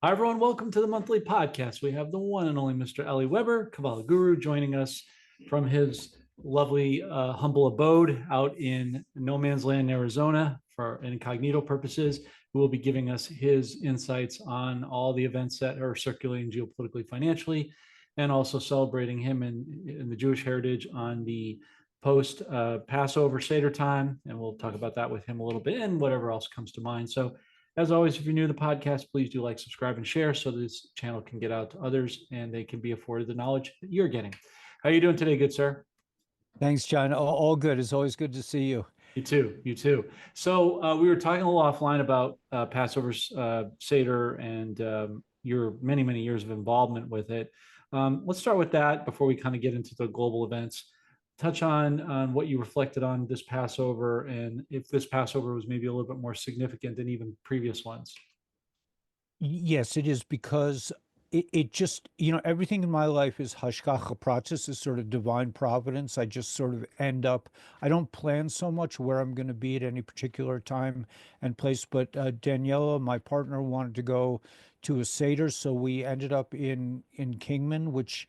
Hi, everyone. Welcome to the monthly podcast. We have the one and only Mr. Eli Weber, Kabbalah Guru, joining us from his lovely, humble abode out in no man's land, Arizona, for incognito purposes, who will be giving us his insights on all the events that are circulating geopolitically, financially, and also celebrating him in the Jewish heritage on the post Passover Seder time. And we'll talk about that with him a little bit and whatever else comes to mind. So, as always, if you're new to the podcast, please do like, subscribe, and share so this channel can get out to others and they can be afforded the knowledge that you're getting. How are you doing today, good sir? Thanks, John. All good. It's always good to see you. You too. You too. So we were talking a little offline about Passover's Seder and your many, many years of involvement with it. Let's start with that before we kind of get into the global events. Touch on what you reflected on this Passover and if this Passover was maybe a little bit more significant than even previous ones. Yes, it is because it just, everything in my life is hashgacha pratis, is sort of divine providence. I just sort of end up, I don't plan so much where I'm going to be at any particular time and place, but Daniela, my partner, wanted to go to a Seder, so we ended up in Kingman, which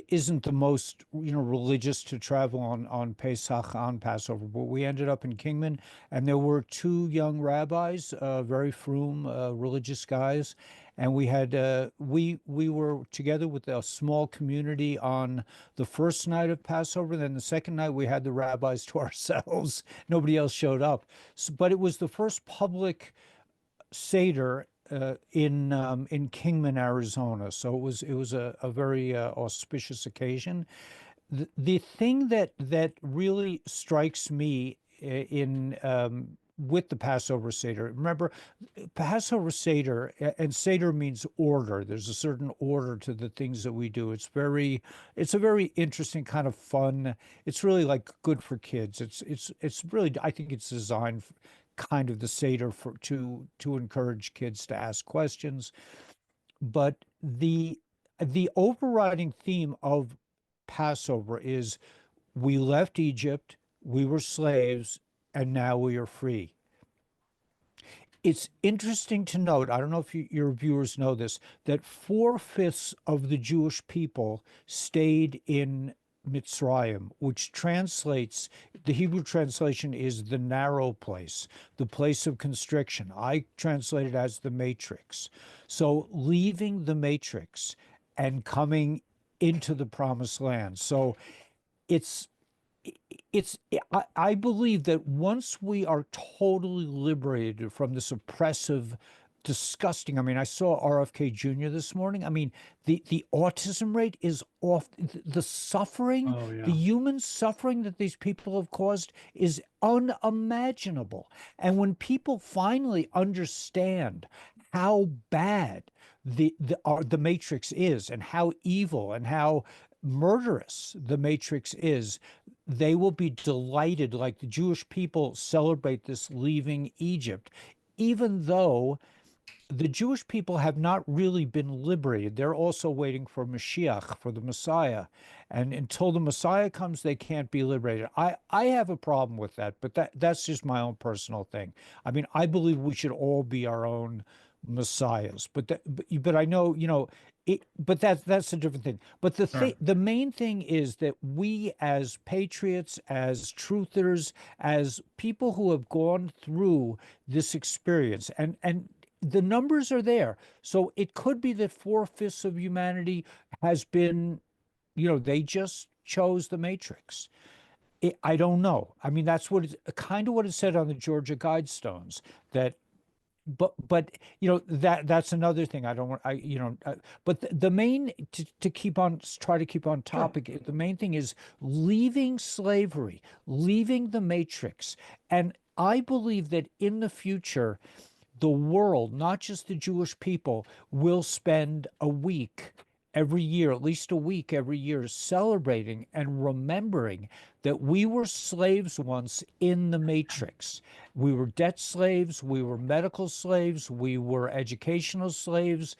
isn't the most, religious to travel on Pesach, on Passover, but we ended up in Kingman, and there were two young rabbis, very frum, religious guys, and we were together with a small community on the first night of Passover. Then the second night we had the rabbis to ourselves. Nobody else showed up, but it was the first public Seder in Kingman, Arizona. So it was a very auspicious occasion. The thing that really strikes me in with the Passover Seder, remember, Passover Seder, and Seder means order. There's a certain order to the things that we do. It's a very interesting kind of fun. It's really like good for kids. It's really, I think it's designed kind of the Seder to encourage kids to ask questions. But the overriding theme of Passover is we left Egypt, we were slaves, and now we are free. It's interesting to note, I don't know if your viewers know this, that four-fifths of the Jewish people stayed in Mitzrayim, which translates, the Hebrew translation is the narrow place, the place of constriction. I translate it as the matrix. So leaving the matrix and coming into the promised land. So it's it's I believe that once we are totally liberated from this oppressive, disgusting. I mean, I saw RFK Jr. this morning. I mean, the autism rate is off. The suffering, Oh, the yeah. human suffering that these people have caused is unimaginable. And when people finally understand how bad the Matrix is and how evil and how murderous the Matrix is, they will be delighted, like the Jewish people celebrate this leaving Egypt, even though the Jewish people have not really been liberated. They're also waiting for Mashiach, for the Messiah. And until the Messiah comes, they can't be liberated. I have a problem with that, but that's just my own personal thing. I mean, I believe we should all be our own messiahs. But I know, but that's a different thing. But Sure. the main thing is that we as patriots, as truthers, as people who have gone through this experience, and the numbers are there. So it could be that four-fifths of humanity has been, they just chose the matrix. I don't know. I mean, that's what it's kind of what it said on the Georgia Guidestones, that but that's another thing. I don't want but the main, to keep on, try to keep on Sure. topic, the main thing is leaving slavery, leaving the matrix. And I believe that in the future, the world, not just the Jewish people, will spend a week every year, at least a week every year, celebrating and remembering that we were slaves once in the matrix. We were debt slaves, we were medical slaves, we were educational slaves,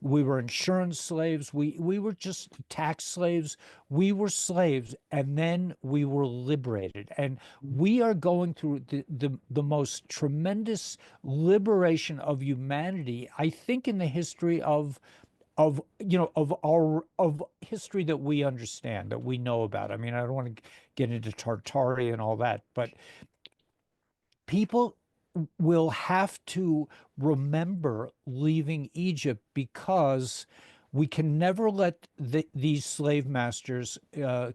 We were insurance slaves. We were just tax slaves. We were slaves, and then we were liberated. And we are going through the most tremendous liberation of humanity, I think, in the history of of history that we understand, that we know about. I mean, I don't want to get into Tartary and all that, but people will have to remember leaving Egypt, because we can never let these slave masters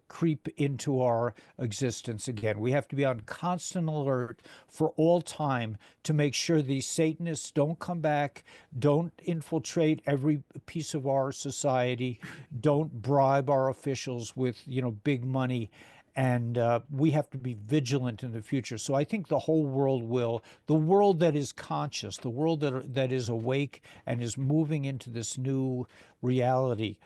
creep into our existence again. We have to be on constant alert for all time to make sure these Satanists don't come back, don't infiltrate every piece of our society, don't bribe our officials with, big money. And we have to be vigilant in the future. So I think the whole world will, the world that is conscious, the world that is awake and is moving into this new reality,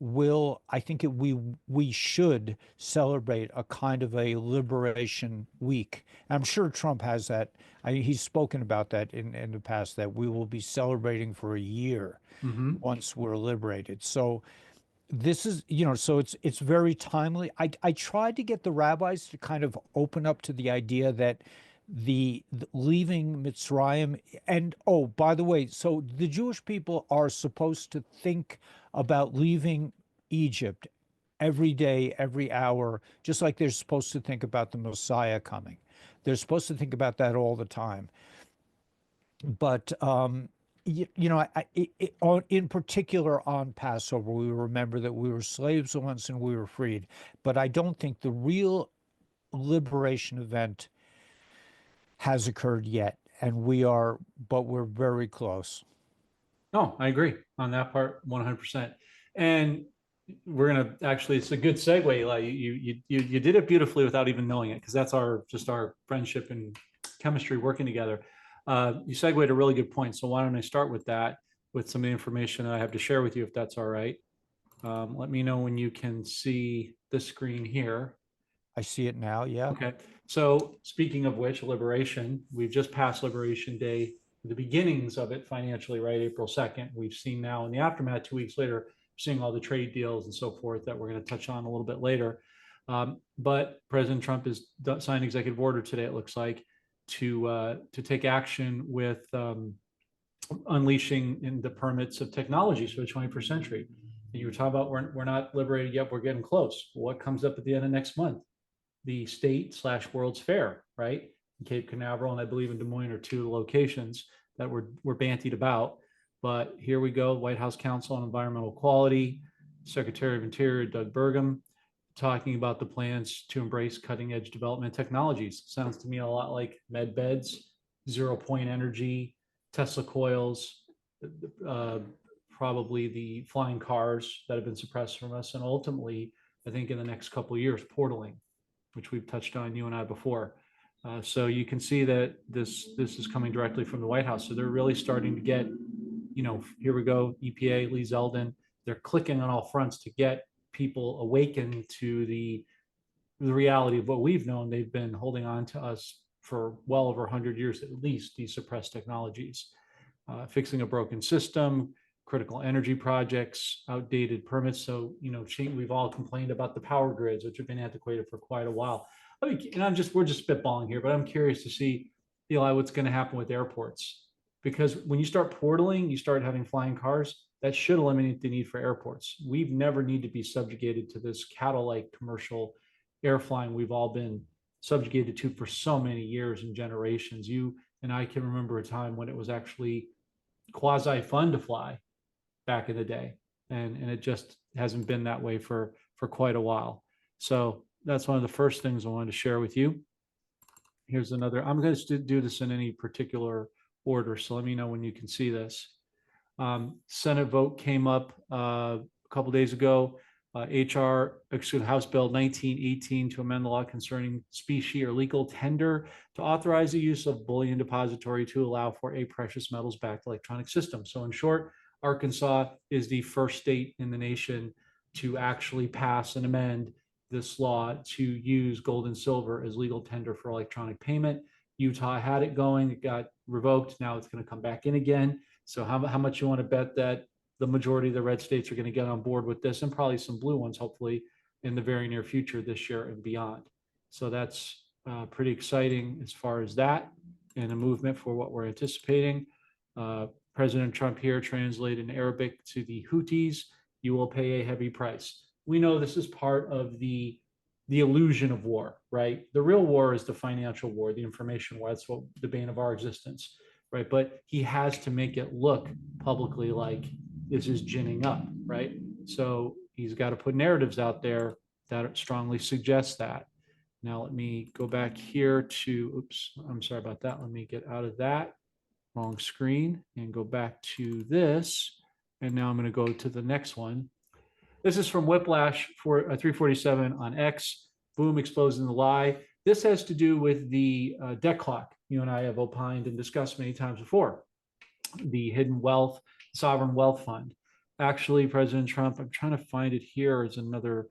will, I think we should celebrate a kind of a liberation week. I'm sure Trump has that. He's spoken about that in the past, that we will be celebrating for a year Mm-hmm. once we're liberated. So this is, so it's very timely. I tried to get the rabbis to kind of open up to the idea that the leaving Mitzrayim, and oh, by the way, so the Jewish people are supposed to think about leaving Egypt every day, every hour, just like they're supposed to think about the Messiah coming. They're supposed to think about that all the time. But in particular on Passover, we remember that we were slaves once and we were freed. But I don't think the real liberation event has occurred yet, and but we're very close. No, I agree on that part 100%. And we're gonna actually, it's a good segue, Eli. You did it beautifully without even knowing it, because that's our friendship and chemistry working together. You segued a really good point. So why don't I start with that, with some of the information that I have to share with you, if that's all right. Let me know when you can see the screen here. I see it now. Yeah. Okay. So speaking of which, liberation, we've just passed Liberation Day, the beginnings of it financially, right? April 2nd. We've seen now in the aftermath, 2 weeks later, seeing all the trade deals and so forth that we're going to touch on a little bit later. But President Trump has signed executive order today, it looks like, to take action with unleashing in the permits of technologies for the 21st century. And you were talking about we're not liberated yet, we're getting close. What comes up at the end of next month? The state/World's Fair, right? In Cape Canaveral, and I believe in Des Moines are two locations that were bantied about. But here we go, White House Council on Environmental Quality, Secretary of Interior Doug Burgum, talking about the plans to embrace cutting edge development technologies. Sounds to me a lot like med beds, 0 point energy, Tesla coils, probably the flying cars that have been suppressed from us, and ultimately, I think in the next couple of years, portaling, which we've touched on, you and I, before. So you can see that this is coming directly from the White House. So they're really starting to get, here we go, EPA, Lee Zeldin, they're clicking on all fronts to get people awakened to the reality of what we've known. They've been holding on to us for well over 100 years, at least, these suppressed technologies. Fixing a broken system, critical energy projects, outdated permits. So, we've all complained about the power grids, which have been antiquated for quite a while. I mean, and we're just spitballing here, but I'm curious to see, Eli, what's going to happen with airports. Because when you start portaling, you start having flying cars, that should eliminate the need for airports. We've never need to be subjugated to this cattle-like commercial air flying we've all been subjugated to for so many years and generations. You and I can remember a time when it was actually quasi fun to fly back in the day, and it just hasn't been that way for quite a while. So that's one of the first things I wanted to share with you. Here's another. I'm going to do this in any particular order, so let me know when you can see this. Senate vote came up a couple days ago. House Bill 1918 to amend the law concerning specie or legal tender to authorize the use of bullion depository to allow for a precious metals backed electronic system. So in short, Arkansas is the first state in the nation to actually pass and amend this law to use gold and silver as legal tender for electronic payment. Utah had it going, it got revoked. Now it's going to come back in again. So how much you want to bet that the majority of the red states are going to get on board with this, and probably some blue ones, hopefully, in the very near future this year and beyond. So that's pretty exciting as far as that, and a movement for what we're anticipating. President Trump here translated in Arabic to the Houthis, you will pay a heavy price. We know this is part of the illusion of war, right? The real war is the financial war, the information war. That's what the bane of our existence, right? But he has to make it look publicly like this is ginning up, right? So he's got to put narratives out there that strongly suggest that. Now let me go back here to, oops, I'm sorry about that. Let me get out of that wrong screen and go back to this. And now I'm going to go to the next one. This is from Whiplash for 347 on X. Boom, exposing the lie. This has to do with the debt clock you and I have opined and discussed many times before. The hidden wealth, sovereign wealth fund. Actually, President Trump, I'm trying to find it here as another,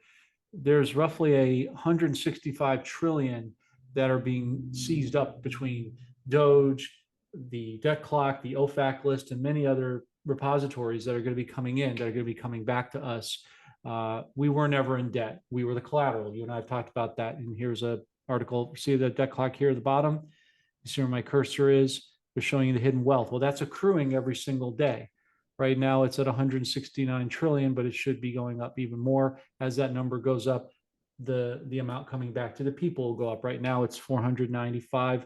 there's roughly 165 trillion that are being seized up between Doge, the debt clock, the OFAC list, and many other repositories that are going to be coming in, that are going to be coming back to us. We were never in debt. We were the collateral. You and I have talked about that. And here's an article. See the debt clock here at the bottom? You see where my cursor is? They're showing you the hidden wealth. Well, that's accruing every single day. Right now it's at 169 trillion, but it should be going up even more. As that number goes up, the amount coming back to the people will go up. Right now it's 495,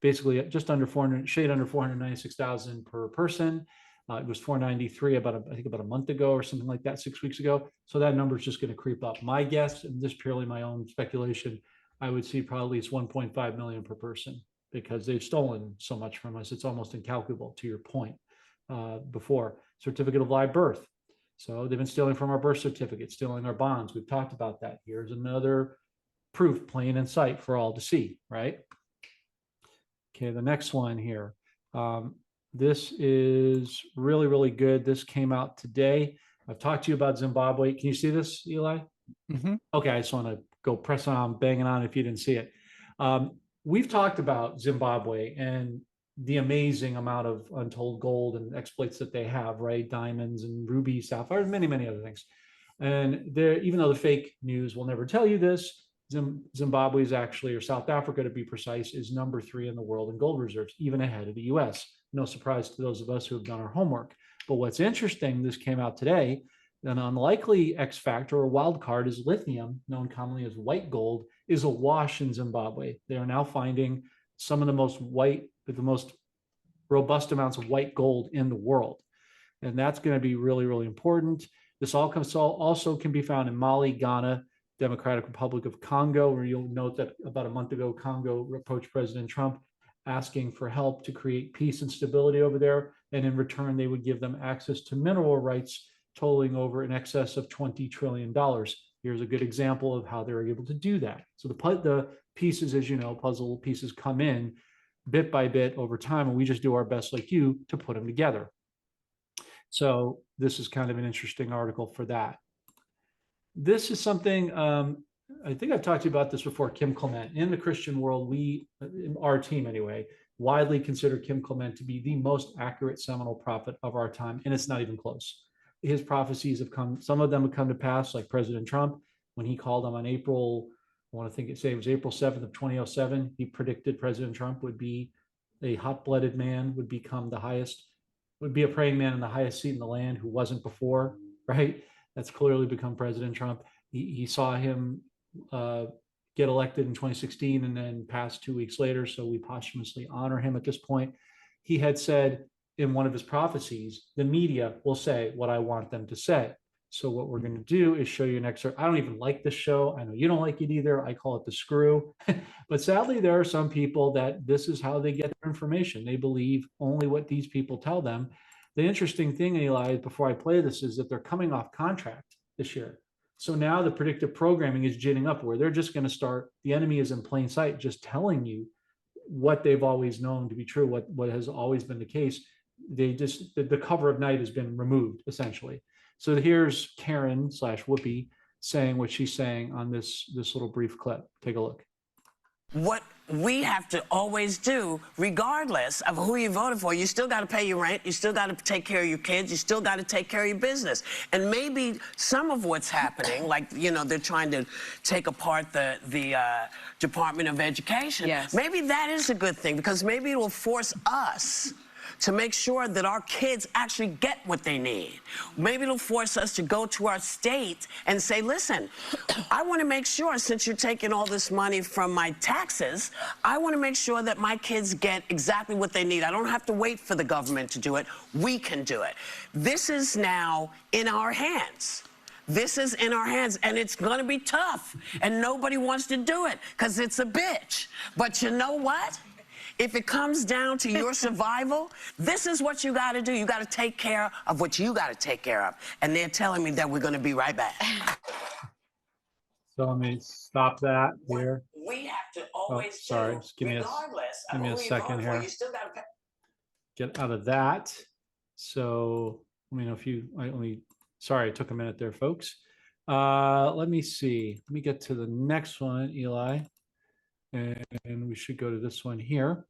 basically just under 400, shade under 496,000 per person. It was 493 I think about a month ago or something like that, 6 weeks ago. So that number is just going to creep up. My guess, and this is purely my own speculation, I would see probably it's 1.5 million per person, because they've stolen so much from us. It's almost incalculable, to your point before. Certificate of live birth. So they've been stealing from our birth certificate, stealing our bonds. We've talked about that. Here's another proof, plain in sight for all to see, right? Okay, the next one here. This is really, really good. This came out today. I've talked to you about Zimbabwe. Can you see this, Eli? Mm-hmm. Okay, I just want to go press on, banging on if you didn't see it. We've talked about Zimbabwe and the amazing amount of untold gold and exploits that they have, right? Diamonds and rubies, sapphires, many, many other things. And there, even though the fake news will never tell you this, Zimbabwe is actually, or South Africa to be precise, is number 3 in the world in gold reserves, even ahead of the US. No surprise to those of us who have done our homework. But what's interesting, this came out today, an unlikely X factor or wild card is lithium, known commonly as white gold, is awash in Zimbabwe. They are now finding some of the most robust amounts of white gold in the world. And that's going to be really, really important. This also can be found in Mali, Ghana, Democratic Republic of Congo, where you'll note that about a month ago, Congo approached President Trump asking for help to create peace and stability over there. And in return, they would give them access to mineral rights totaling over in excess of $20 trillion. Here's a good example of how they're able to do that. So the pieces, as you know, puzzle pieces come in bit by bit over time, and we just do our best, like you, to put them together. So this is kind of an interesting article for that. This is something, I think I've talked to you about this before, Kim Clement. In the Christian world, we, our team anyway, widely consider Kim Clement to be the most accurate seminal prophet of our time, and it's not even close. His prophecies have come, some of them have come to pass, like President Trump, when he called them on April, I want to think it was April 7th of 2007, he predicted President Trump would be a hot-blooded man, would become would be a praying man in the highest seat in the land who wasn't before, right? That's clearly become President Trump. He saw him get elected in 2016 and then pass 2 weeks later. So we posthumously honor him at this point. He had said in one of his prophecies, the media will say what I want them to say. So what we're going to do is show you an excerpt. I don't even like this show. I know you don't like it either. I call it The Screw. But sadly, there are some people that this is how they get their information. They believe only what these people tell them. The interesting thing, Eli, before I play this, is that they're coming off contract this year. So now the predictive programming is ginning up, where they're just going to start, the enemy is in plain sight, just telling you what they've always known to be true, what has always been the case. They just, the cover of night has been removed, essentially. So here's Karen / Whoopi saying what she's saying on this little brief clip. Take a look. what we have to always do, regardless of who you voted for, you still got to pay your rent, you still got to take care of your kids, you still got to take care of your business. And maybe some of what's happening, like, you know, they're trying to take apart the Department of Education. Yes. Maybe that is a good thing, because maybe it will force us to make sure that our kids actually get what they need. Maybe it'll force us to go to our state and say, listen, I want to make sure, since you're taking all this money from my taxes, I want to make sure that my kids get exactly what they need. I don't have to wait for the government to do it. We can do it. This is now in our hands. This is in our hands, and it's going to be tough, and nobody wants to do it because it's a bitch. But you know what? If it comes down to your survival, this is what you got to do. You got to take care of what you got to take care of. And they're telling me that we're going to be right back. So let me stop that here. We have to always sorry. do, Just give me regardless give of me a who you second vote for, here. you still got to pay. Get out of that. So let me know if you, sorry, it took a minute there, folks. Let me see. Let me get to the next one, Eli. And we should go to this one here.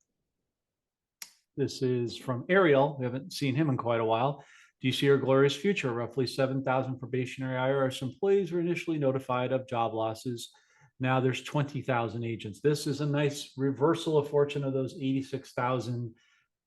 This is from Ariel. We haven't seen him in quite a while. Do you see our glorious future? Roughly 7,000 probationary IRS employees were initially notified of job losses. Now there's 20,000 agents. This is a nice reversal of fortune of those 86,000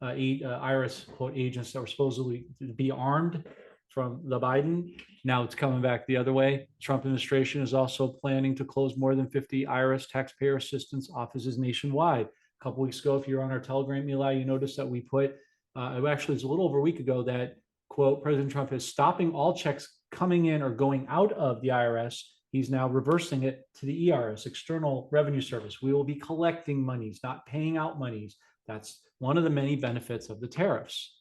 IRS quote agents that were supposedly to be armed from the Biden. Now it's coming back the other way. Trump administration is also planning to close more than 50 IRS taxpayer assistance offices nationwide. A couple weeks ago, if you're on our Telegram, Eli, you noticed that we put, actually it's a little over a week ago, that quote, President Trump is stopping all checks coming in or going out of the IRS. He's now reversing it to the ERS, External Revenue Service. We will be collecting monies, not paying out monies. That's one of the many benefits of the tariffs.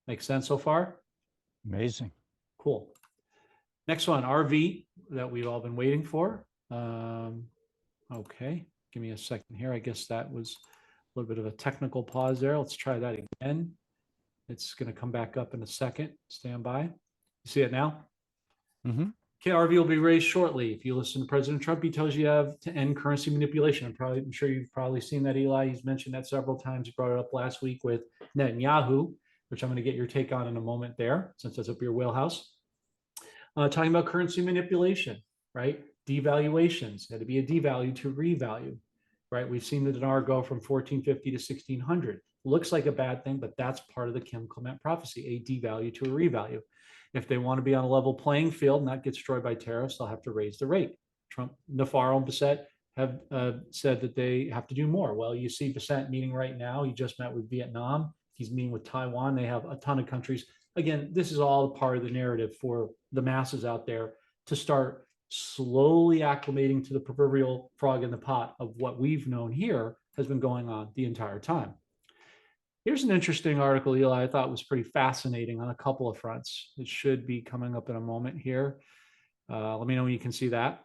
Make sense so far? Amazing. Cool. Next one, RV, that we've all been waiting for. Okay, give me a second here. I guess that was a little bit of a technical pause there. Let's try that again. It's going to come back up in a second. Stand by. You see it now? Mm-hmm. Okay, RV will be raised shortly. If you listen to President Trump, he tells you have to end currency manipulation. I'm sure you've probably seen that, Eli. He's mentioned that several times. He brought it up last week with Netanyahu, which I'm going to get your take on in a moment there, since that's up your wheelhouse. Talking about currency manipulation, right? Devaluations. Had to be a devalue to revalue, right? We've seen the dinar go from 1450 to 1600. Looks like a bad thing, but that's part of the Kim Clement prophecy, a devalue to a revalue. If they want to be on a level playing field, not get destroyed by tariffs, they'll have to raise the rate. Trump, Navarro, and Bissett have said that they have to do more. Well, you see Bissett meeting right now. He just met with Vietnam. He's meeting with Taiwan. They have a ton of countries. Again, this is all part of the narrative for the masses out there to start slowly acclimating to the proverbial frog in the pot of what we've known here has been going on the entire time. Here's an interesting article, Eli, I thought was pretty fascinating on a couple of fronts. It should be coming up in a moment here. Let me know when you can see that.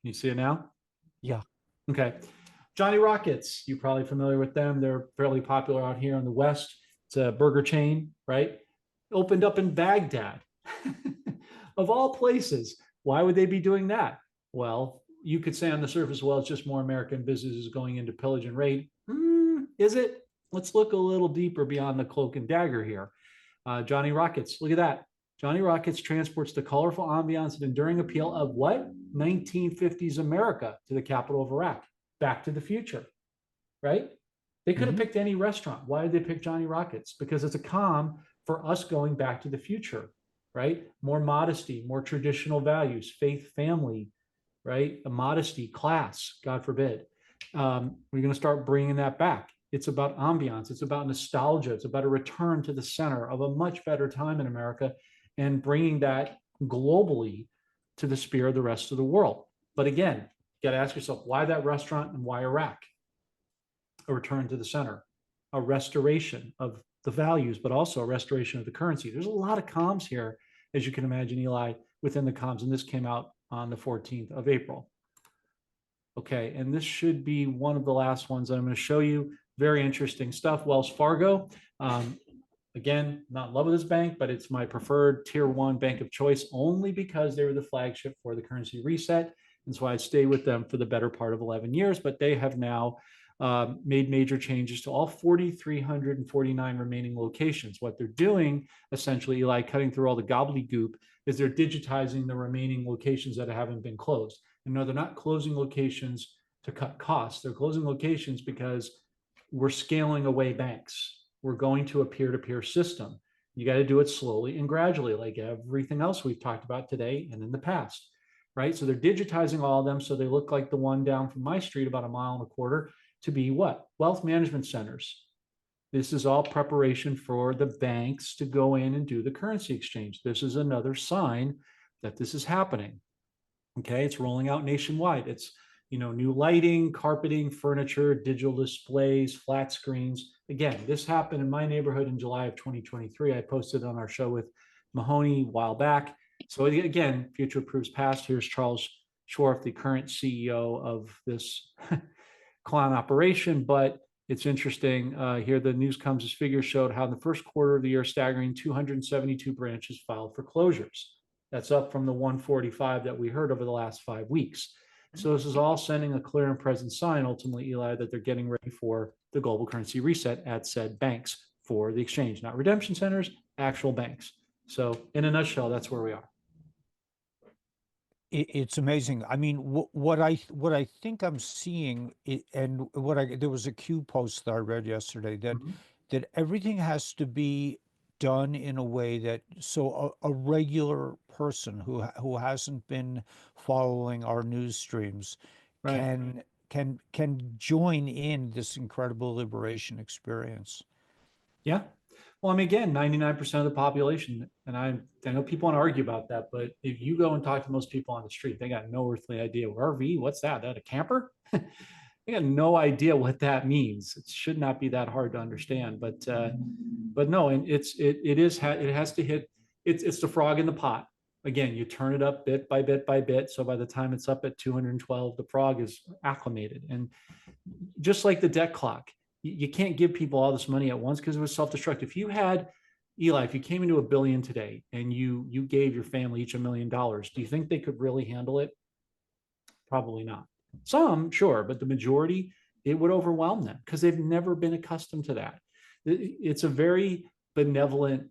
Can you see it now? Yeah. Okay. Johnny Rockets, you're probably familiar with them. They're fairly popular out here in the West. It's a burger chain, right? Opened up in Baghdad. Of all places, why would they be doing that? Well, you could say on the surface, well, it's just more American businesses going into pillage and raid. Is it? Let's look a little deeper beyond the cloak and dagger here. Johnny Rockets, look at that. Johnny Rockets transports the colorful ambiance and enduring appeal of what? 1950s America to the capital of Iraq. Back to the Future, right? They could have picked any restaurant. Why did they pick Johnny Rockets? Because it's a comm for us going back to the future, right? More modesty, more traditional values, faith, family, right? A modesty, class, God forbid. We're going to start bringing that back. It's about ambiance. It's about nostalgia. It's about a return to the center of a much better time in America and bringing that globally to the sphere of the rest of the world. But again, you got to ask yourself, why that restaurant and why Iraq? A return to the center, a restoration of the values, but also a restoration of the currency. There's a lot of comms here, as you can imagine, Eli, within the comms, and this came out on the 14th of April. Okay, and this should be one of the last ones that I'm going to show you. Very interesting stuff. Wells Fargo. Again, not in love with this bank, but it's my preferred tier one bank of choice only because they were the flagship for the currency reset. And so I stayed with them for the better part of 11 years, but they have now made major changes to all 4,349 remaining locations. What they're doing, essentially, Eli, cutting through all the gobbledygook, is they're digitizing the remaining locations that haven't been closed. And no, they're not closing locations to cut costs. They're closing locations because we're scaling away banks. We're going to a peer-to-peer system. You got to do it slowly and gradually, like everything else we've talked about today and in the past, right? So they're digitizing all of them so they look like the one down from my street, about 1.25 miles, to be what? Wealth management centers. This is all preparation for the banks to go in and do the currency exchange. This is another sign that this is happening. Okay, it's rolling out nationwide. It's, new lighting, carpeting, furniture, digital displays, flat screens. Again, this happened in my neighborhood in July of 2023. I posted on our show with Mahoney a while back. So again, future proves past. Here's Charles Schwartz, the current CEO of this clown operation. But it's interesting. Here, the news comes as figures showed how in the first quarter of the year, staggering 272 branches filed for closures. That's up from the 145 that we heard over the last 5 weeks. So this is all sending a clear and present sign, ultimately, Eli, that they're getting ready for the global currency reset at said banks for the exchange, not redemption centers, actual banks. So in a nutshell, that's where we are. It's amazing. I mean, what I think I'm seeing, and there was a Q post that I read yesterday that that everything has to be done in a way that so a regular person who hasn't been following our news streams Right. can join in this incredible liberation experience. Yeah. Well, I mean, again, 99% of the population, and I know people want to argue about that, but if you go and talk to most people on the street, they got no earthly idea. RV, what's that? That a camper? They got no idea what that means. It should not be that hard to understand, but no, and it has to hit. It's the frog in the pot. Again, you turn it up bit by bit by bit. So by the time it's up at 212, the frog is acclimated. And just like the debt clock, you can't give people all this money at once because it was self-destruct. If you had, Eli, if you came into $1 billion today and you gave your family each $1 million, do you think they could really handle it? Probably not. Some, sure, but the majority, it would overwhelm them because they've never been accustomed to that. It's a very benevolent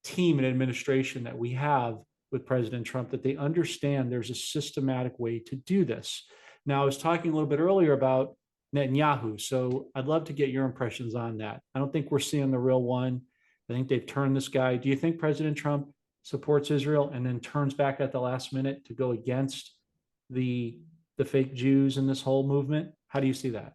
team and administration that we have with President Trump, that they understand there's a systematic way to do this. Now, I was talking a little bit earlier about Netanyahu, so I'd love to get your impressions on that. I don't think we're seeing the real one. I think they've turned this guy. Do you think President Trump supports Israel and then turns back at the last minute to go against the fake Jews in this whole movement? How do you see that?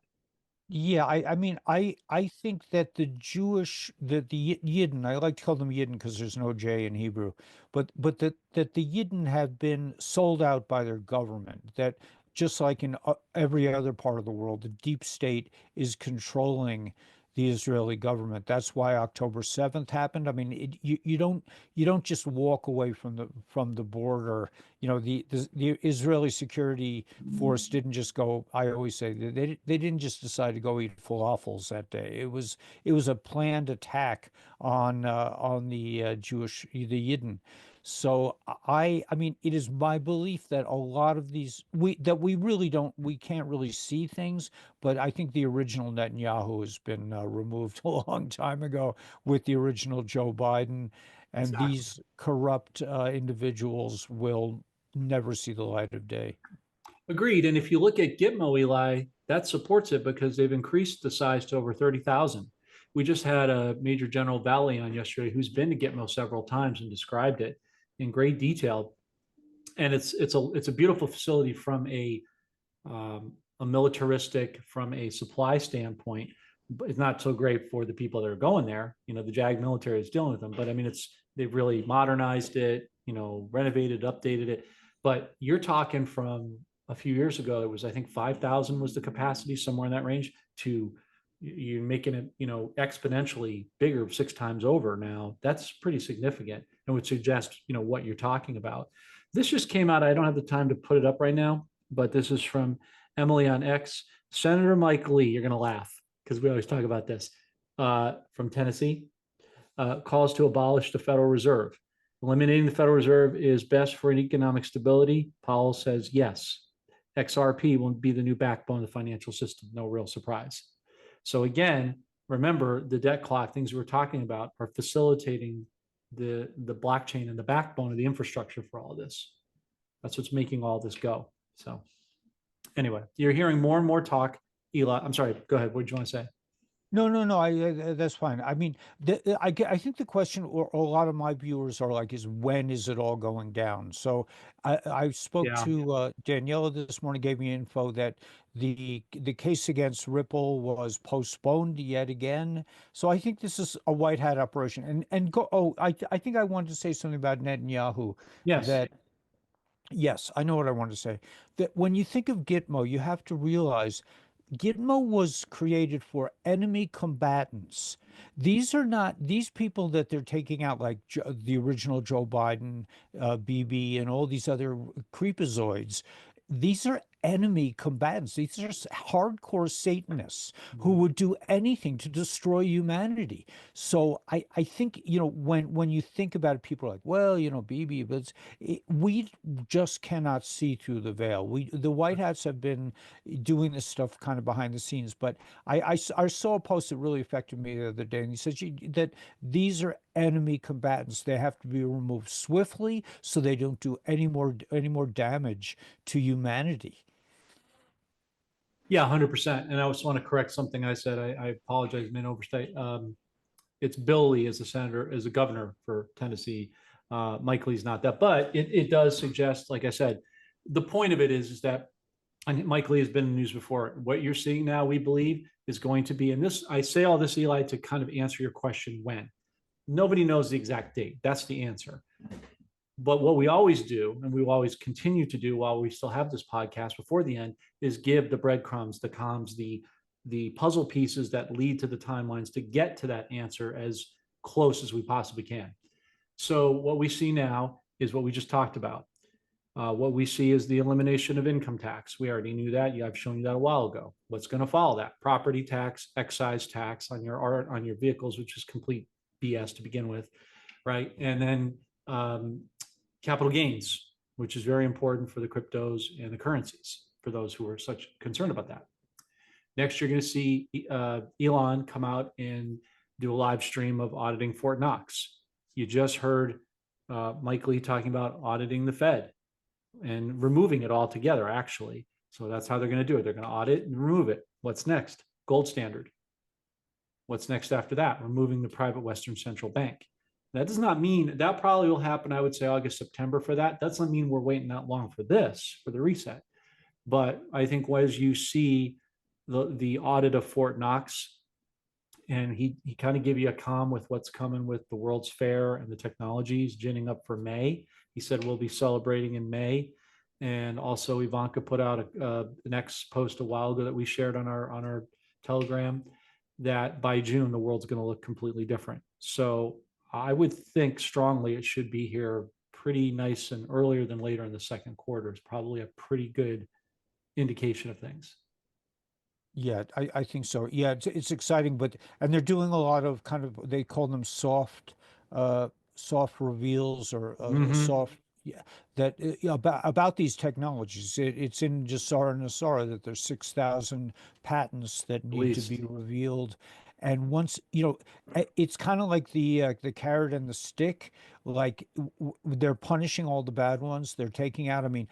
Yeah, I mean, I think that the Yidden, I like to call them Yidden because there's no J in Hebrew, but that the Yidden have been sold out by their government. That just like in every other part of the world, the deep state is controlling the Israeli government. That's why October 7th happened. I mean, you don't just walk away from the border. The Israeli security force didn't just go. I always say they didn't just decide to go eat falafels that day. It was a planned attack on the the Yidden. So I mean, it is my belief that a lot of these we can't really see things, but I think the original Netanyahu has been removed a long time ago with the original Joe Biden, and Exactly. these corrupt individuals will never see the light of day. Agreed. And if you look at Gitmo, Eli, that supports it because they've increased the size to over 30,000. We just had a Major General Valley on yesterday who's been to Gitmo several times and described it in great detail. And it's a beautiful facility from a militaristic, from a supply standpoint. But it's not so great for the people that are going there. The JAG military is dealing with them, but I mean, they've really modernized it, renovated, updated it. But you're talking from a few years ago, it was, I think, 5,000 was the capacity, somewhere in that range, to you're making it, exponentially bigger, 6 times over now. That's pretty significant and would suggest, what you're talking about. This just came out. I don't have the time to put it up right now, but this is from Emily on X. Senator Mike Lee, you're going to laugh because we always talk about this, from Tennessee, calls to abolish the Federal Reserve. Eliminating the Federal Reserve is best for an economic stability. Powell says yes. XRP will be the new backbone of the financial system. No real surprise. So again, remember the debt clock, things we were talking about are facilitating the blockchain and the backbone of the infrastructure for all of this. That's what's making all this go. So anyway, you're hearing more and more talk. Eli, I'm sorry, go ahead. What did you want to say? No. That's fine. I mean, I think the question, or a lot of my viewers are like, is when is it all going down? So I spoke Yeah. to Daniela this morning, gave me info that the case against Ripple was postponed yet again. So I think this is a white hat operation. And go. Oh, I think I wanted to say something about Netanyahu. Yes. That Yes, I know what I wanted to say. That when you think of Gitmo, you have to realize Gitmo was created for enemy combatants. These are not these people that they're taking out, like the original Joe Biden, BB, and all these other creepazoids. These are enemy combatants. These are hardcore Satanists who would do anything to destroy humanity. So I think, when you think about it, people are like, well, BB, but we just cannot see through the veil. The White Hats have been doing this stuff kind of behind the scenes. But I saw a post that really affected me the other day, and he said that these are enemy combatants. They have to be removed swiftly so they don't do any more damage to humanity. Yeah, 100%. And I just want to correct something I said. I apologize, may overstate. It's Bill Lee as a senator, as a governor for Tennessee. Mike Lee's not that, but it does suggest, like I said, the point of it is that, and Mike Lee has been in the news before. What you're seeing now, we believe, is going to be, and this, I say all this, Eli, to kind of answer your question when. Nobody knows the exact date. That's the answer. But what we always do, and we will always continue to do while we still have this podcast before the end, is give the breadcrumbs, the comms, the puzzle pieces that lead to the timelines to get to that answer as close as we possibly can. So what we see now is what we just talked about. What we see is the elimination of income tax. We already knew that. I've shown you that a while ago. What's going to follow that? Property tax, excise tax on your art, on your vehicles, which is complete BS to begin with, right? And then capital gains, which is very important for the cryptos and the currencies, for those who are such concerned about that. Next, you're going to see Elon come out and do a live stream of auditing Fort Knox. You just heard Mike Lee talking about auditing the Fed and removing it altogether, actually. So that's how they're going to do it. They're going to audit and remove it. What's next? Gold standard. What's next after that? Removing the private Western Central Bank. That does not mean that probably will happen, I would say, August, September for that. That doesn't mean we're waiting that long for this, for the reset. But I think as you see the audit of Fort Knox, and he kind of give you a calm with what's coming with the World's Fair and the technologies ginning up for May. He said we'll be celebrating in May. And also Ivanka put out the next post a while ago that we shared on our Telegram, that by June, the world's going to look completely different. So I would think strongly it should be here pretty nice and earlier than later in the second quarter is probably a pretty good indication of things. Yeah, I think so. Yeah, it's exciting, and they're doing a lot of kind of, they call them soft reveals, or soft, yeah, that about these technologies. It's in Jasara Nasara that there's 6,000 patents that need to be revealed. And once, it's kind of like the carrot and the stick. Like they're punishing all the bad ones. They're taking out. I mean,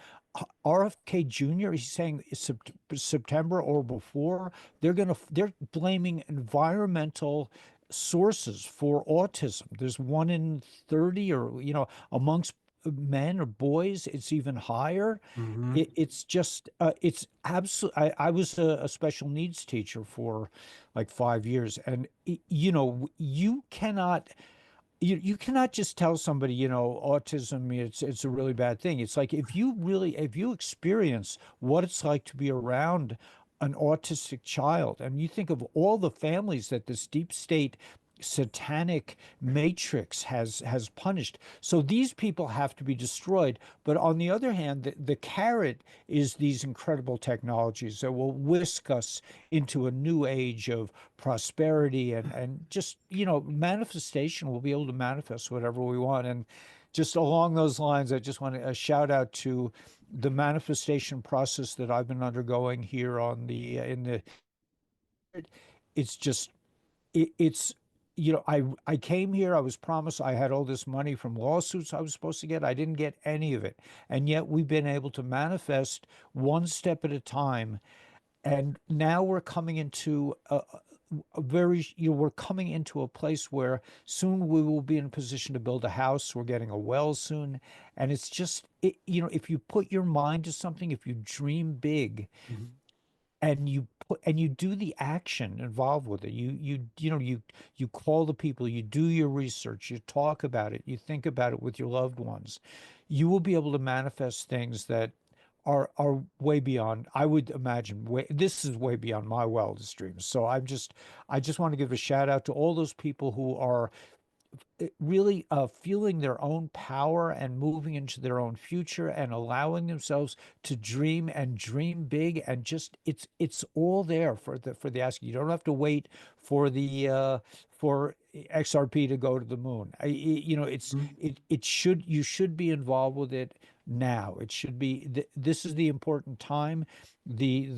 RFK Jr., he's saying September or before, they're blaming environmental sources for autism. There's 1 in 30, or amongst men or boys, it's even higher. It's just it's absolute. I was a special needs teacher for like 5 years, and you cannot. You cannot just tell somebody, autism, it's a really bad thing. It's like, if you experience what it's like to be around an autistic child, and you think of all the families that this deep state satanic matrix has punished. So these people have to be destroyed. But on the other hand, the carrot is these incredible technologies that will whisk us into a new age of prosperity, and just, manifestation. We'll be able to manifest whatever we want. And just along those lines, I just want a shout out to the manifestation process that I've been undergoing here on the in the it's just it's I came here, I was promised I had all this money from lawsuits I was supposed to get. I didn't get any of it. And yet we've been able to manifest one step at a time. And now we're coming into a very, we're coming into a place where soon we will be in a position to build a house. We're getting a well soon. And it's just, if you put your mind to something, if you dream big, Mhm. and you do the action involved with it, you call the people, you do your research, you talk about it, you think about it with your loved ones, you will be able to manifest things that are way beyond, I would imagine, this is way beyond my wildest dreams. So I just want to give a shout out to all those people who are really feeling their own power and moving into their own future and allowing themselves to dream and dream big, and just it's all there for the asking. You don't have to wait for the for XRP to go to the moon. It's Mhm. it should, you should be involved with it now. It should be this is the important time. The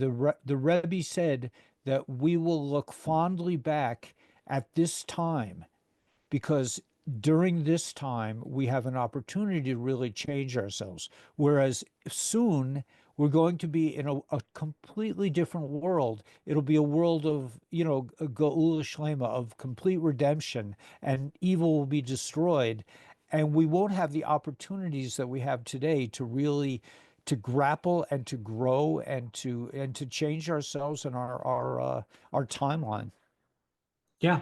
Rebbe said that we will look fondly back at this time, because during this time we have an opportunity to really change ourselves. Whereas soon we're going to be in a completely different world. It'll be a world of, a Geula Shlema, of complete redemption, and evil will be destroyed. And we won't have the opportunities that we have today to really to grapple and to grow and to change ourselves and our timeline. Yeah,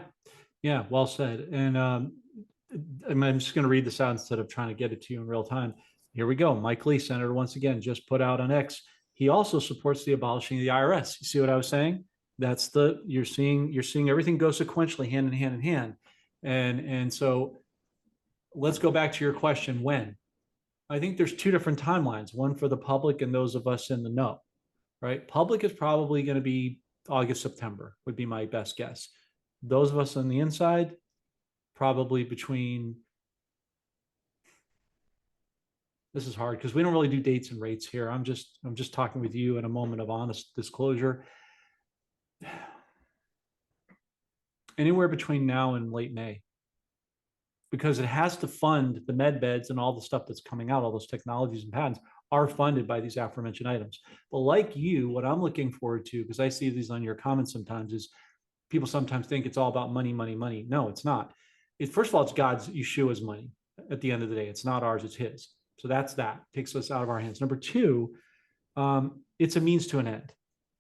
yeah, well said. And I'm just going to read this out instead of trying to get it to you in real time. Here we go. Mike Lee, Senator, once again, just put out on X. He also supports the abolishing of the IRS. You see what I was saying? That's the you're seeing everything go sequentially, hand in hand in hand. And so let's go back to your question. When? I think there's two different timelines, one for the public and those of us in the know, right? Public is probably going to be August, September, would be my best guess. Those of us on the inside, probably between, this is hard because we don't really do dates and rates here. I'm just talking with you in a moment of honest disclosure. Anywhere between now and late May, because it has to fund the med beds and all the stuff that's coming out. All those technologies and patents are funded by these aforementioned items. But like you, what I'm looking forward to, because I see these on your comments sometimes, is people sometimes think it's all about money, money, money. No, it's not. First of all, it's God's, Yeshua's money. At the end of the day, it's not ours, it's his. So that's that. Takes us out of our hands. Number two, it's a means to an end.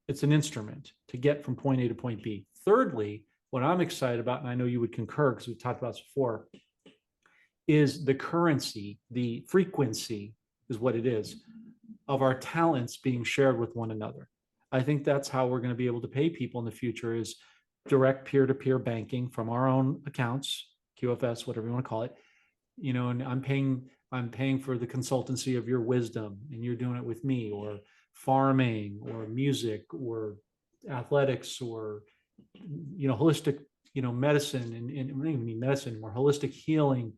It's an instrument to get from point A to point B. Thirdly, what I'm excited about, and I know you would concur because we've talked about this before, is the currency, the frequency is what it is, of our talents being shared with one another. I think that's how we're going to be able to pay people in the future, is direct peer-to-peer banking from our own accounts, QFS, whatever you want to call it. And I'm paying for the consultancy of your wisdom, and you're doing it with me, or farming, or music, or athletics, or holistic, medicine, and we don't even need medicine, more holistic healing.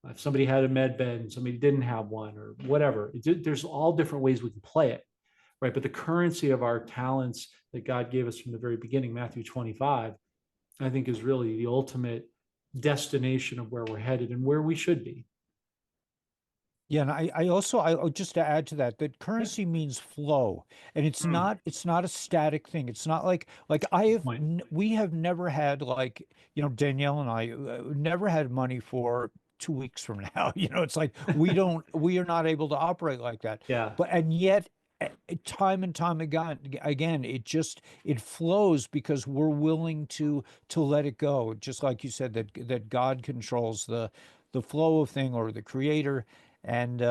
If somebody had a med bed and somebody didn't have one, or whatever, there's all different ways we can play it, right? But the currency of our talents that God gave us from the very beginning, Matthew 25, I think is really the ultimate destination of where we're headed and where we should be. Yeah, and I also, just to add to that, that Yeah. currency means flow, and it's not a static thing. It's not like Point. we have never had, like, Danielle and I never had money for 2 weeks from now. It's like we are not able to operate like that. Yeah. But and yet, time and time again, it flows because we're willing to let it go. Just like you said, that God controls the flow of thing, or the creator. And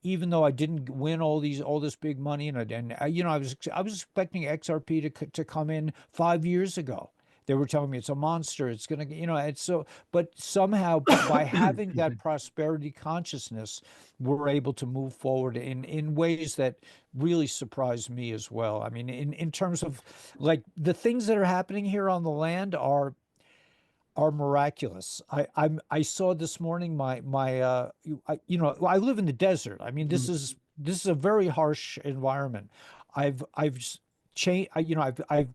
even though I didn't win all this big money, I was expecting XRP to come in 5 years ago. They were telling me it's a monster. It's gonna, it's so. But somehow, by having that prosperity consciousness, we're able to move forward in ways that really surprised me as well. I mean, in terms of, like, the things that are happening here on the land are miraculous. I saw this morning, I live in the desert. I mean, this is this is a very harsh environment. I've changed, I've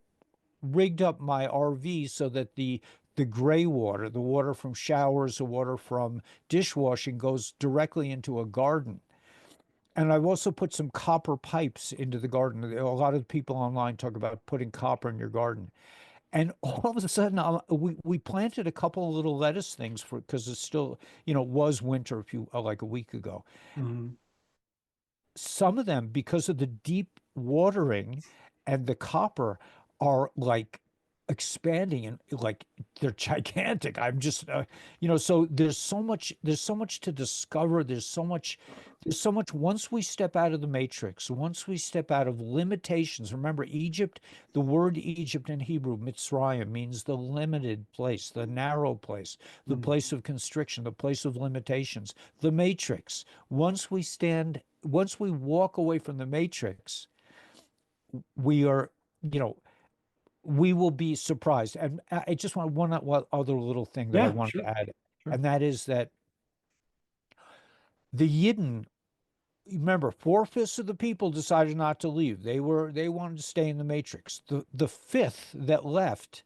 rigged up my RV so that the gray water, the water from showers, the water from dishwashing goes directly into a garden. And I've also put some copper pipes into the garden. A lot of people online talk about putting copper in your garden. And all of a sudden, we planted a couple of little lettuce things for because it's still, it was winter like a week ago. Mhm. Some of them, because of the deep watering and the copper, are like expanding and like they're gigantic. I'm just, so there's so much to discover. There's so much once we step out of the matrix, once we step out of limitations. Remember, Egypt, the word Egypt in Hebrew, Mitzrayim, means the limited place, the narrow place, the Mhm. place of constriction, the place of limitations, the matrix. Once we walk away from the matrix, we are, you know, we will be surprised. And I just want one other little thing that I Yeah, wanted sure, to add, sure. and that is that the Yidden, remember, four-fifths of the people decided not to leave. They wanted to stay in the matrix. The fifth that left,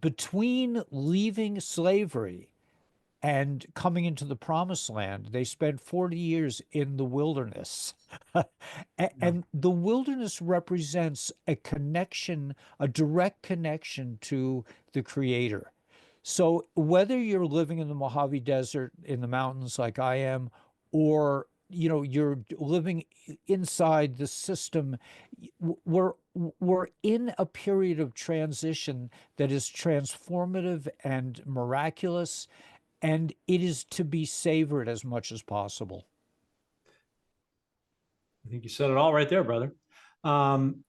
between leaving slavery and coming into the promised land, they spent 40 years in the wilderness. Yeah. And the wilderness represents a connection, a direct connection to the Creator. So whether you're living in the Mojave Desert in the mountains like I am, or you're living inside the system, we're in a period of transition that is transformative and miraculous, and it is to be savored as much as possible. I think you said it all right there, brother. Um,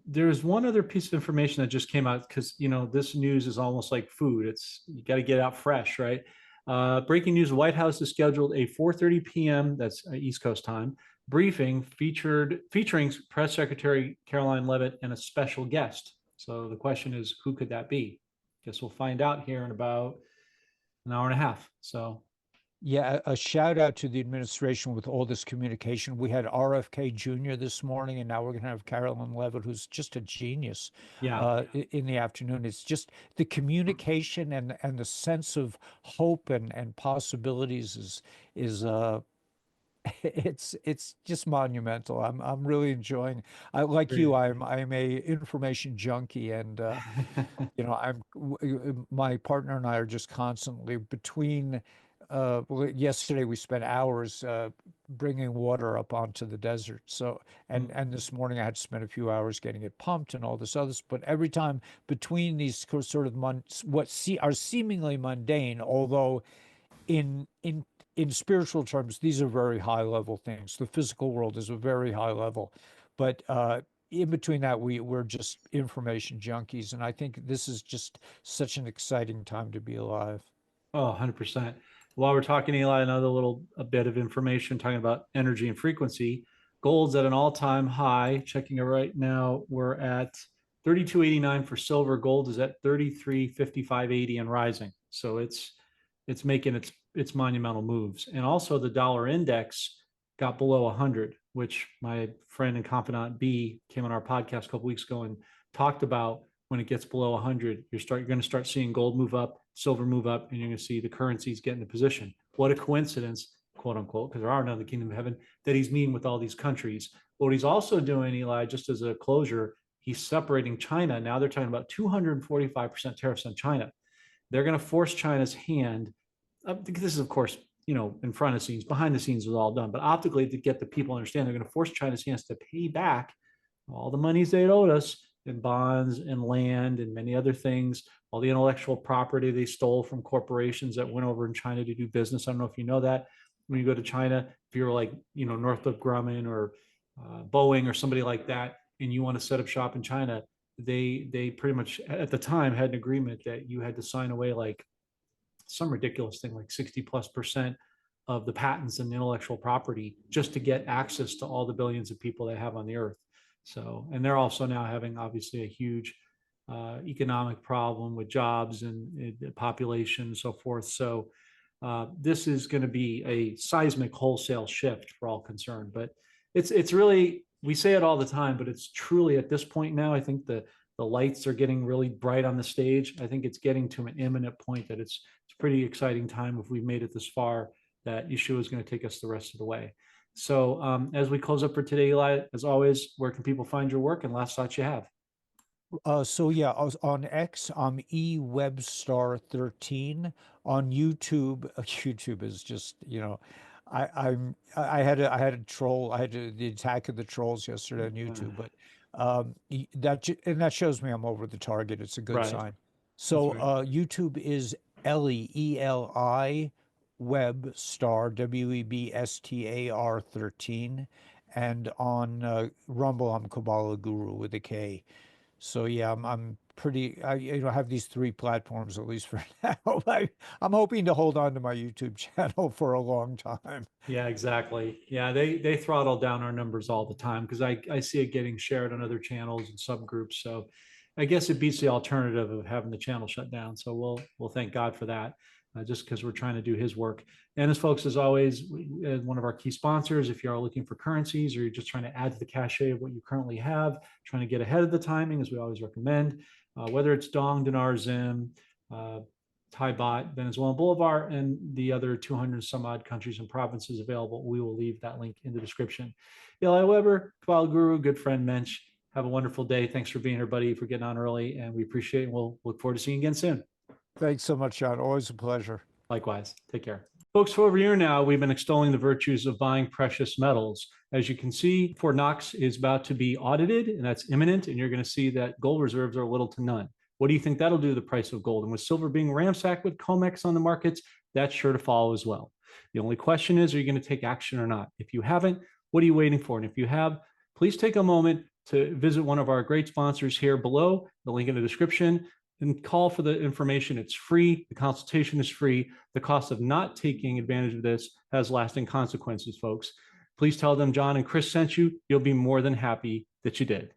there's one other piece of information that just came out because this news is almost like food. It's you got to get out fresh, right? Breaking news: the White House is scheduled a 4:30 p.m. that's East Coast time briefing featuring Press Secretary Caroline Leavitt and a special guest. So the question is, who could that be? Guess we'll find out here in about an hour and a half. So Yeah, a shout out to the administration with all this communication. We had RFK Jr. this morning, and now we're going to have Carolyn Levitt, who's just a genius, yeah, in the afternoon. It's just the communication and the sense of hope and possibilities is it's just monumental. I'm really enjoying. I like great. you. I'm a information junkie, and my partner and I are just constantly between. Well, yesterday we spent hours bringing water up onto the desert. So, and this morning I had to spend a few hours getting it pumped and all this other. But every time between these sort of are seemingly mundane, although in spiritual terms, these are very high level things. The physical world is a very high level, but in between that, we're just information junkies, and I think this is just such an exciting time to be alive. Oh, 100%. While we're talking, Eli, another little a bit of information talking about energy and frequency. Gold's at an all-time high. Checking it right now, we're at 32.89 for silver. Gold is at 33.55.80 and rising. So it's making its monumental moves. And also the dollar index got below 100, which my friend and confidant B came on our podcast a couple weeks ago and talked about. When it gets below 100, you're going to start seeing gold move up, silver move up, and you're going to see the currencies get into position. What a coincidence, quote unquote, because there are none in the kingdom of heaven, that he's meeting with all these countries. But what he's also doing, Eli, just as a closure, he's separating China. Now they're talking about 245% tariffs on China. They're going to force China's hand. This is, of course, in front of scenes. Behind the scenes is all done. But optically, to get the people to understand, they're going to force China's hands to pay back all the monies they owed us in bonds and land and many other things, all the intellectual property they stole from corporations that went over in China to do business. I don't know if you know that. When you go to China, if you're like, Northrop Grumman or Boeing or somebody like that, and you want to set up shop in China, they pretty much at the time had an agreement that you had to sign away like some ridiculous thing like 60+% of the patents and intellectual property just to get access to all the billions of people they have on the earth. So, and they're also now having obviously a huge economic problem with jobs and population and so forth. So, this is going to be a seismic wholesale shift for all concerned. But it's really, we say it all the time, but it's truly at this point now, I think the lights are getting really bright on the stage. I think it's getting to an imminent point that it's a pretty exciting time if we've made it this far, that Yeshua is going to take us the rest of the way. So as we close up for today, Eli, as always, where can people find your work and last thoughts you have? So yeah, I was on X, I'm eWebstar13. On YouTube, YouTube is just, I had a troll, I had the attack of the trolls yesterday on YouTube, but that shows me I'm over the target. It's a good Right. sign. So right. YouTube is Eli Webstar, Webstar 13, and on Rumble I'm Kabbalah Guru with a K. So yeah, I'm pretty. I have these three platforms at least for now. I'm hoping to hold on to my YouTube channel for a long time. Yeah, exactly. Yeah, they throttle down our numbers all the time because I see it getting shared on other channels and subgroups. So I guess it beats the alternative of having the channel shut down. So we'll thank God for that, just because we're trying to do His work. And as folks, as always, one of our key sponsors, if you are looking for currencies or you're just trying to add to the cachet of what you currently have, trying to get ahead of the timing, as we always recommend, whether it's Dong, Dinar, Zim, Thai Baht, Venezuelan Bolivar, and the other 200 some odd countries and provinces available. We will leave that link in the description. Eli Weber, Kabbalah Guru, good friend Mensch. Have a wonderful day. Thanks for being here, buddy, for getting on early, and we appreciate it. We'll look forward to seeing you again soon. Thanks so much, John. Always a pleasure. Likewise. Take care. Folks, for over a year now, we've been extolling the virtues of buying precious metals. As you can see, Fort Knox is about to be audited, and that's imminent, and you're going to see that gold reserves are little to none. What do you think that'll do to the price of gold? And with silver being ransacked with COMEX on the markets, that's sure to follow as well. The only question is, are you going to take action or not? If you haven't, what are you waiting for? And if you have, please take a moment to visit one of our great sponsors here below, the link in the description, and call for the information. It's free. The consultation is free. The cost of not taking advantage of this has lasting consequences, folks. Please tell them John and Chris sent you. You'll be more than happy that you did.